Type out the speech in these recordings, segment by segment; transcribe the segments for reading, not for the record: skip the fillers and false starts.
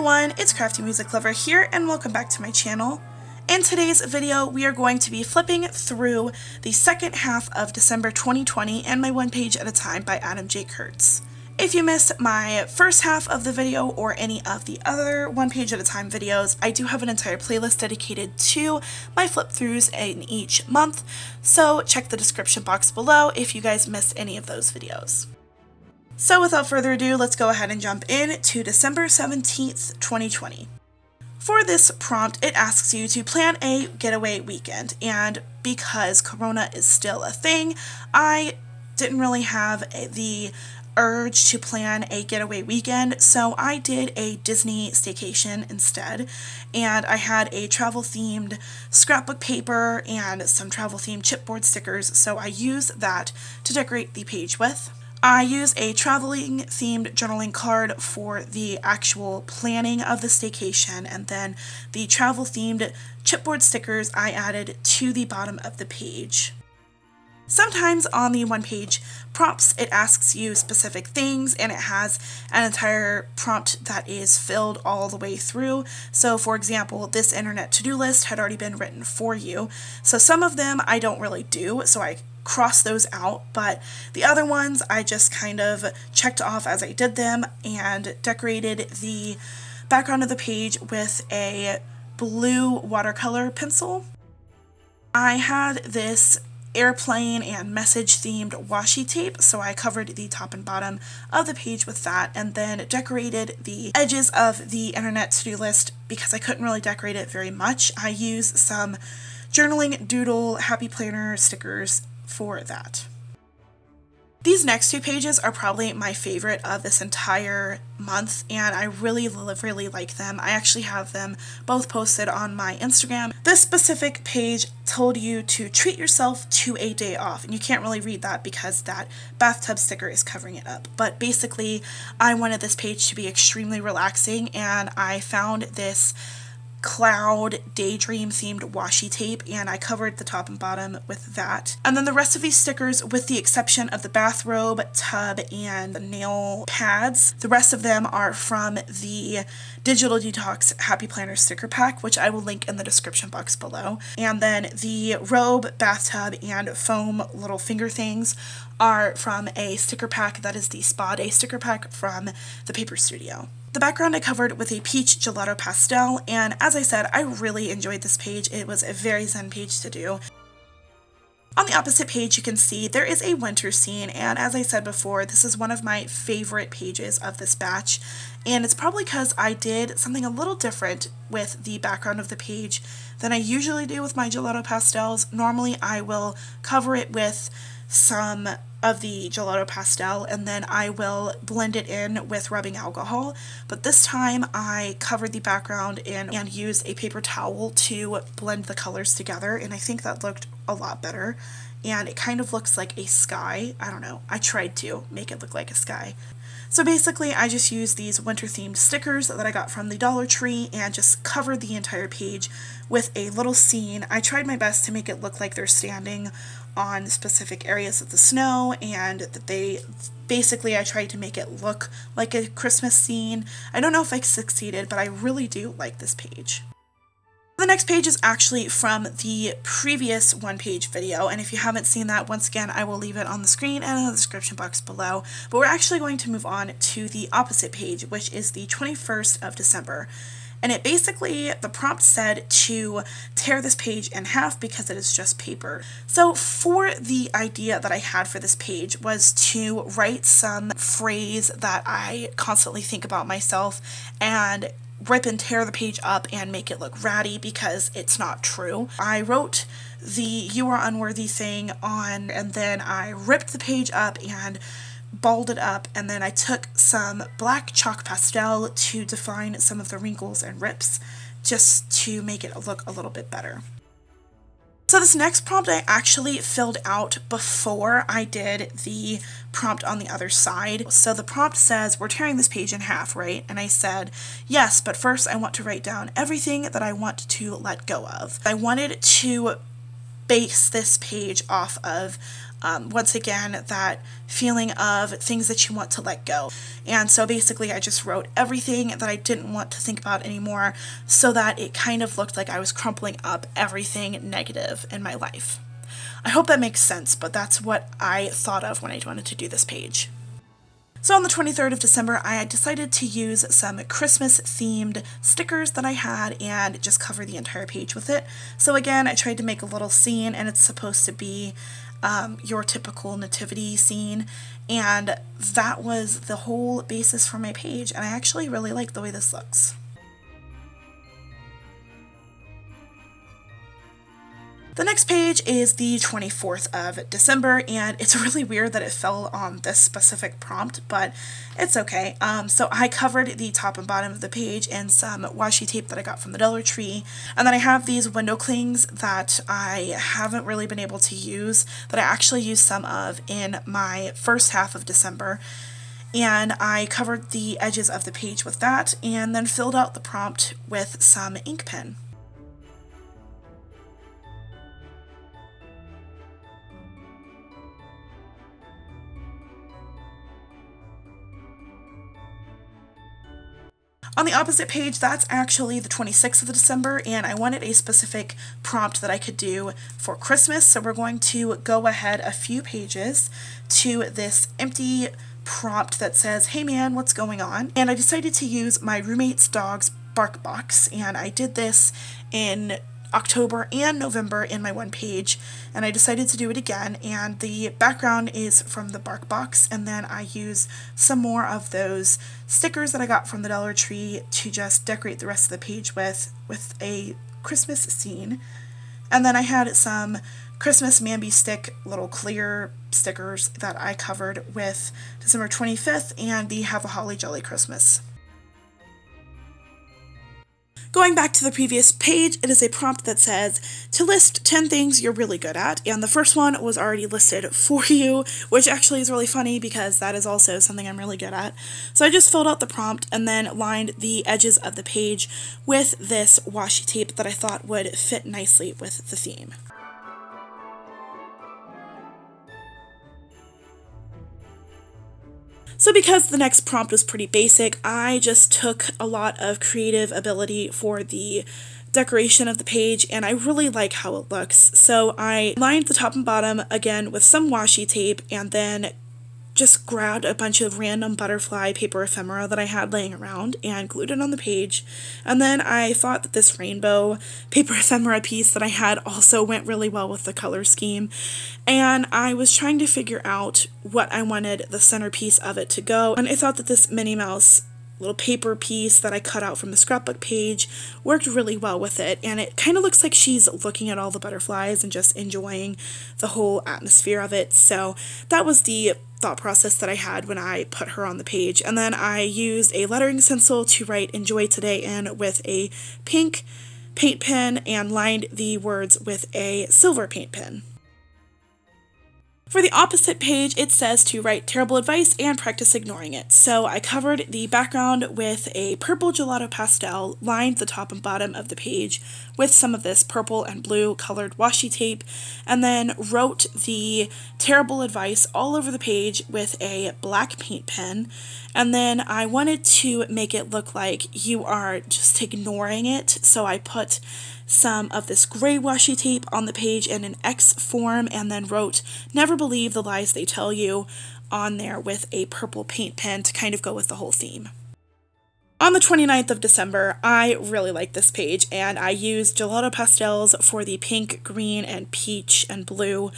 everyone, it's Crafty Music Lover here and welcome back to my channel. In today's video, we are going to be flipping through the second half of December 2020 and my One Page at a Time by Adam J. Kurtz. If you missed my first half of the video or any of the other One Page at a Time videos, I do have an entire playlist dedicated to my flip throughs in each month, so check the description box below if you guys missed any of those videos. So without further ado, let's go ahead and jump in to December 17th, 2020. For this prompt, it asks you to plan a getaway weekend, and because Corona is still a thing, I didn't really have the urge to plan a getaway weekend, so I did a Disney staycation instead, and I had a travel themed scrapbook paper and some travel themed chipboard stickers, so I used that to decorate the page with. I use a traveling themed journaling card for the actual planning of the staycation, and then the travel themed chipboard stickers I added to the bottom of the page. Sometimes on the one page prompts it asks you specific things and it has an entire prompt that is filled all the way through. So for example, this internet to-do list had already been written for you. So some of them I don't really do, so I cross those out, but the other ones I just kind of checked off as I did them and decorated the background of the page with a blue watercolor pencil. I had this airplane and message themed washi tape, so I covered the top and bottom of the page with that and then decorated the edges of the internet to-do list because I couldn't really decorate it very much. I used some journaling doodle happy planner stickers for that. These next two pages are probably my favorite of this entire month, and I really like them. I actually have them both posted on my Instagram. This specific page told you to treat yourself to a day off, and you can't really read that because that bathtub sticker is covering it up. But basically, I wanted this page to be extremely relaxing, and I found this cloud daydream themed washi tape and I covered the top and bottom with that. And then the rest of these stickers, with the exception of the bathrobe, tub, and the nail pads, the rest of them are from the Digital Detox Happy Planner sticker pack, which I will link in the description box below. And then the robe, bathtub, and foam little finger things are from a sticker pack that is the Spa Day sticker pack from the Paper Studio. The background I covered with a peach gelato pastel, and as I said, I really enjoyed this page. It was a very zen page to do. On the opposite page, you can see there is a winter scene, and as I said before, this is one of my favorite pages of this batch, and it's probably because I did something a little different with the background of the page than I usually do with my gelato pastels. Normally, I will cover it with some of the gelato pastel and then I will blend it in with rubbing alcohol, but this time I covered the background in and used a paper towel to blend the colors together, and I think that looked a lot better, and it kind of looks like a sky. I don't know, I tried to make it look like a sky. So basically I just used these winter themed stickers that I got from the Dollar Tree and just covered the entire page with a little scene. I tried my best to make it look like they're standing on specific areas of the snow, and that I tried to make it look like a Christmas scene. I don't know if I succeeded, but I really do like this page. The next page is actually from the previous one page video, and if you haven't seen that, once again, I will leave it on the screen and in the description box below. But we're actually going to move on to the opposite page, which is the 21st of December. And it basically, the prompt said to tear this page in half because it is just paper. So for the idea that I had for this page was to write some phrase that I constantly think about myself and rip and tear the page up and make it look ratty because it's not true. I wrote the "you are unworthy" thing on, and then I ripped the page up and balled it up, and then I took some black chalk pastel to define some of the wrinkles and rips just to make it look a little bit better. So this next prompt I actually filled out before I did the prompt on the other side. So the prompt says, we're tearing this page in half, right? And I said, yes, but first I want to write down everything that I want to let go of. I wanted to base this page off of once again, that feeling of things that you want to let go. And so basically I just wrote everything that I didn't want to think about anymore so that it kind of looked like I was crumpling up everything negative in my life. I hope that makes sense, but that's what I thought of when I wanted to do this page. So on the 23rd of December, I had decided to use some Christmas themed stickers that I had and just cover the entire page with it. So again, I tried to make a little scene, and it's supposed to be your typical nativity scene, and that was the whole basis for my page, and I actually really like the way this looks. The next page is the 24th of December, and it's really weird that it fell on this specific prompt, but it's okay. So I covered the top and bottom of the page in some washi tape that I got from the Dollar Tree, and then I have these window clings that I haven't really been able to use, that I actually used some of in my first half of December, and I covered the edges of the page with that, and then filled out the prompt with some ink pen. On the opposite page, that's actually the 26th of December, and I wanted a specific prompt that I could do for Christmas, so we're going to go ahead a few pages to this empty prompt that says, "Hey man, what's going on?" And I decided to use my roommate's dog's bark box, and I did this in October and November in my one page, and I decided to do it again, and the background is from the bark box, and then I use some more of those stickers that I got from the Dollar Tree to just decorate the rest of the page with a Christmas scene. And then I had some Christmas Mamby Stick little clear stickers that I covered with December 25th and the Have a Holly Jolly Christmas. Going back to the previous page, it is a prompt that says to list 10 things you're really good at, and the first one was already listed for you, which actually is really funny because that is also something I'm really good at. So I just filled out the prompt and then lined the edges of the page with this washi tape that I thought would fit nicely with the theme. So because the next prompt was pretty basic, I just took a lot of creative ability for the decoration of the page, and I really like how it looks. So I lined the top and bottom again with some washi tape, and then just grabbed a bunch of random butterfly paper ephemera that I had laying around and glued it on the page. And then I thought that this rainbow paper ephemera piece that I had also went really well with the color scheme. And I was trying to figure out what I wanted the centerpiece of it to go. And I thought that this Minnie Mouse little paper piece that I cut out from the scrapbook page worked really well with it, and it kind of looks like she's looking at all the butterflies and just enjoying the whole atmosphere of it. So that was the thought process that I had when I put her on the page. And then I used a lettering stencil to write "Enjoy Today" in with a pink paint pen and lined the words with a silver paint pen. For the opposite page, it says to write terrible advice and practice ignoring it. So I covered the background with a purple gelato pastel, lined the top and bottom of the page with some of this purple and blue colored washi tape, and then wrote the terrible advice all over the page with a black paint pen. And then I wanted to make it look like you are just ignoring it, so I put some of this gray washi tape on the page in an X form, and then wrote "Never believe the lies they tell you" on there with a purple paint pen to kind of go with the whole theme. On the 29th of December, I really like this page, and I used gelato pastels for the pink, green, and peach and blue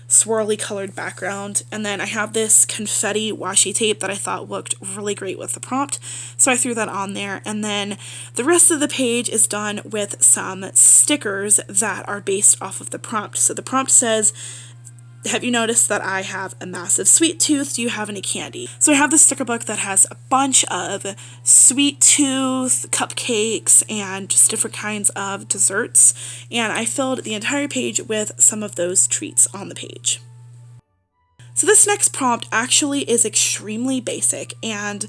swirly colored background, and then I have this confetti washi tape that I thought looked really great with the prompt, so I threw that on there. And then the rest of the page is done with some stickers that are based off of the prompt. So the prompt says, "Have you noticed that I have a massive sweet tooth? Do you have any candy?" So I have this sticker book that has a bunch of sweet tooth cupcakes and just different kinds of desserts, and I filled the entire page with some of those treats on the page. So this next prompt actually is extremely basic, and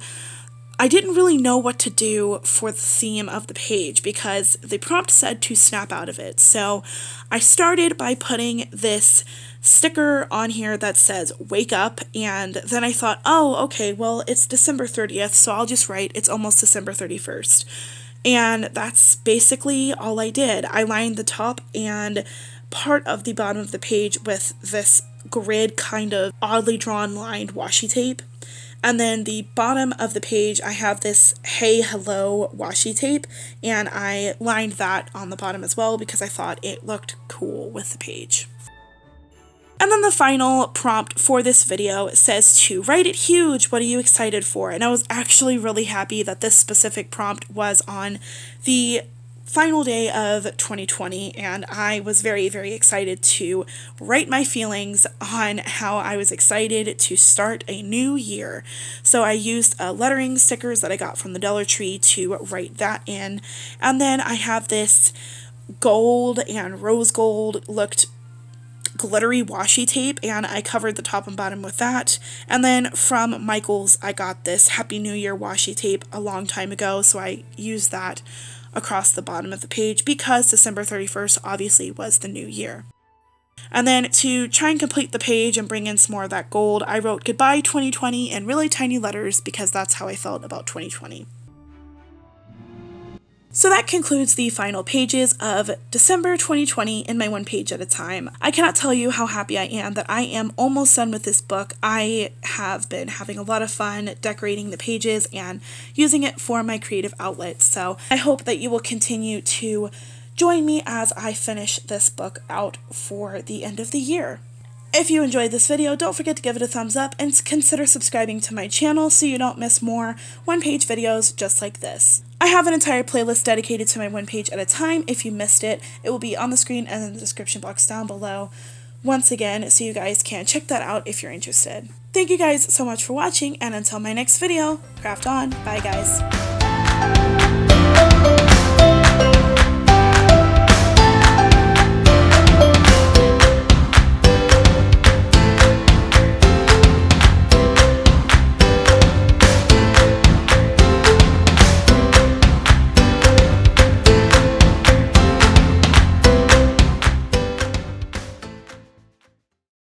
I didn't really know what to do for the theme of the page because the prompt said to snap out of it. So I started by putting this sticker on here that says wake up, and then I thought, oh, okay, well, it's December 30th, so I'll just write it's almost December 31st. And that's basically all I did. I lined the top and part of the bottom of the page with this grid kind of oddly drawn lined washi tape. And then the bottom of the page, I have this hey hello washi tape, and I lined that on the bottom as well because I thought it looked cool with the page. And then the final prompt for this video says to write it huge, what are you excited for? And I was actually really happy that this specific prompt was on the final day of 2020, and I was very, very excited to write my feelings on how I was excited to start a new year. So I used lettering stickers that I got from the Dollar Tree to write that in, and then I have this gold and rose gold looked glittery washi tape, and I covered the top and bottom with that. And then from Michael's I got this Happy New Year washi tape a long time ago, so I used that across the bottom of the page because December 31st obviously was the new year. And then to try and complete the page and bring in some more of that gold, I wrote goodbye 2020 in really tiny letters because that's how I felt about 2020. So that concludes the final pages of December 2020 in my one page at a time. I cannot tell you how happy I am that I am almost done with this book. I have been having a lot of fun decorating the pages and using it for my creative outlet. So I hope that you will continue to join me as I finish this book out for the end of the year. If you enjoyed this video, don't forget to give it a thumbs up and consider subscribing to my channel so you don't miss more one-page videos just like this. I have an entire playlist dedicated to my one page at a time. If you missed it, it will be on the screen and in the description box down below once again, so you guys can check that out if you're interested. Thank you guys so much for watching, and until my next video, craft on. Bye guys.